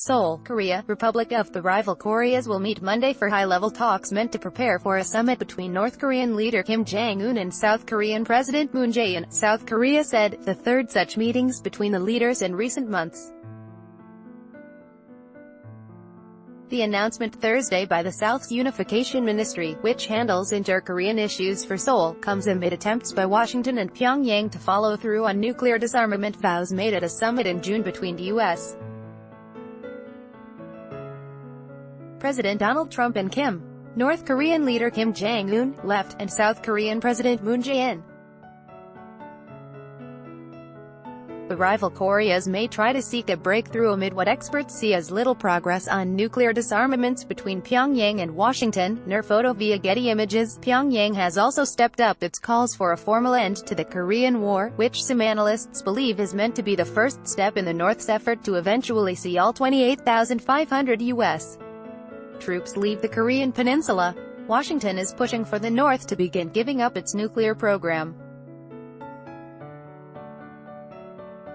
Seoul, Korea, Republic of the rival Koreas will meet Monday for high-level talks meant to prepare for a summit between North Korean leader Kim Jong-un and South Korean President Moon Jae-in, South Korea said, the third such meetings between the leaders in recent months. The announcement Thursday by the South's Unification Ministry, which handles inter-Korean issues for Seoul, comes amid attempts by Washington and Pyongyang to follow through on nuclear disarmament vows made at a summit in June between the U.S. President Donald Trump and North Korean leader Kim Jong-un, left, and South Korean President Moon Jae-in. The rival Koreas may try to seek a breakthrough amid what experts see as little progress on nuclear disarmaments between Pyongyang and Washington. NER photo via Getty Images. Pyongyang has also stepped up its calls for a formal end to the Korean War, which some analysts believe is meant to be the first step in the North's effort to eventually see all 28,500 U.S. troops leave the Korean peninsula. Washington is pushing for the North to begin giving up its nuclear program.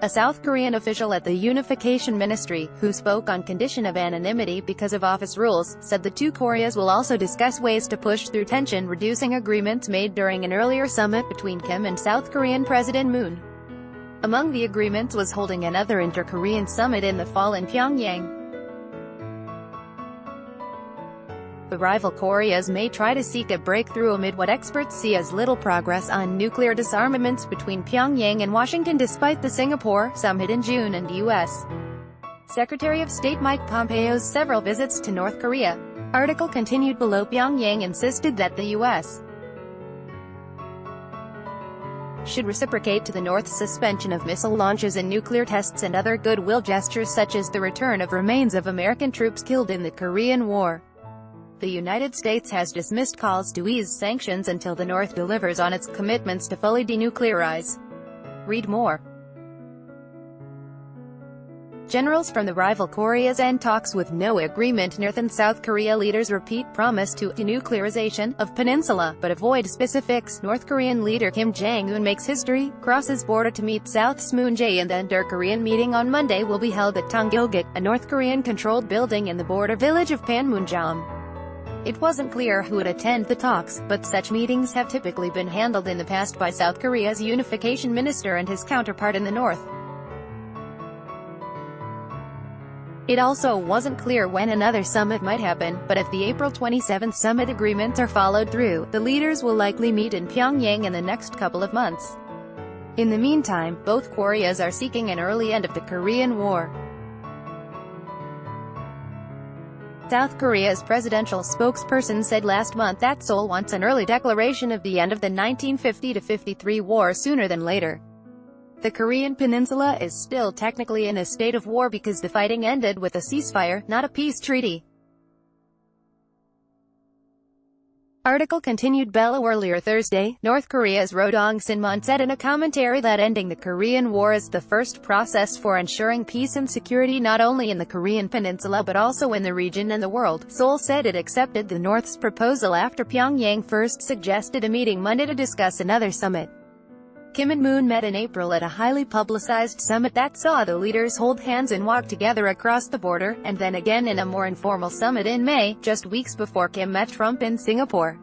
A South Korean official at the Unification Ministry, who spoke on condition of anonymity because of office rules, said the two Koreas will also discuss ways to push through tension-reducing agreements made during an earlier summit between Kim and South Korean President Moon. Among the agreements was holding another inter-Korean summit in the fall in Pyongyang. The rival Koreas may try to seek a breakthrough amid what experts see as little progress on nuclear disarmaments between Pyongyang and Washington despite the Singapore summit in June and U.S. Secretary of State Mike Pompeo's several visits to North Korea. Article continued below. Pyongyang insisted that the U.S. should reciprocate to the North's suspension of missile launches and nuclear tests and other goodwill gestures such as the return of remains of American troops killed in the Korean War. The United States has dismissed calls to ease sanctions until the North delivers on its commitments to fully denuclearize. Read more. Generals from the rival Koreas end talks with no agreement. North and South Korea leaders repeat promise to denuclearization of peninsula, but avoid specifics. North Korean leader Kim Jong-un makes history, crosses border to meet South's Moon Jae-in. The inter-Korean meeting on Monday will be held at Tongilgit, a North Korean-controlled building in the border village of Panmunjom. It wasn't clear who would attend the talks, but such meetings have typically been handled in the past by South Korea's unification minister and his counterpart in the North. It also wasn't clear when another summit might happen, but if the April 27 summit agreements are followed through, the leaders will likely meet in Pyongyang in the next couple of months. In the meantime, both Koreas are seeking an early end of the Korean War. South Korea's presidential spokesperson said last month that Seoul wants an early declaration of the end of the 1950-53 war sooner than later. The Korean peninsula is still technically in a state of war because the fighting ended with a ceasefire, not a peace treaty. Article continued below. Earlier Thursday, North Korea's Ro Dong-sinmon said in a commentary that ending the Korean War is the first process for ensuring peace and security not only in the Korean peninsula but also in the region and the world. Seoul said it accepted the North's proposal after Pyongyang first suggested a meeting Monday to discuss another summit. Kim and Moon met in April at a highly publicized summit that saw the leaders hold hands and walk together across the border, and then again in a more informal summit in May, just weeks before Kim met Trump in Singapore.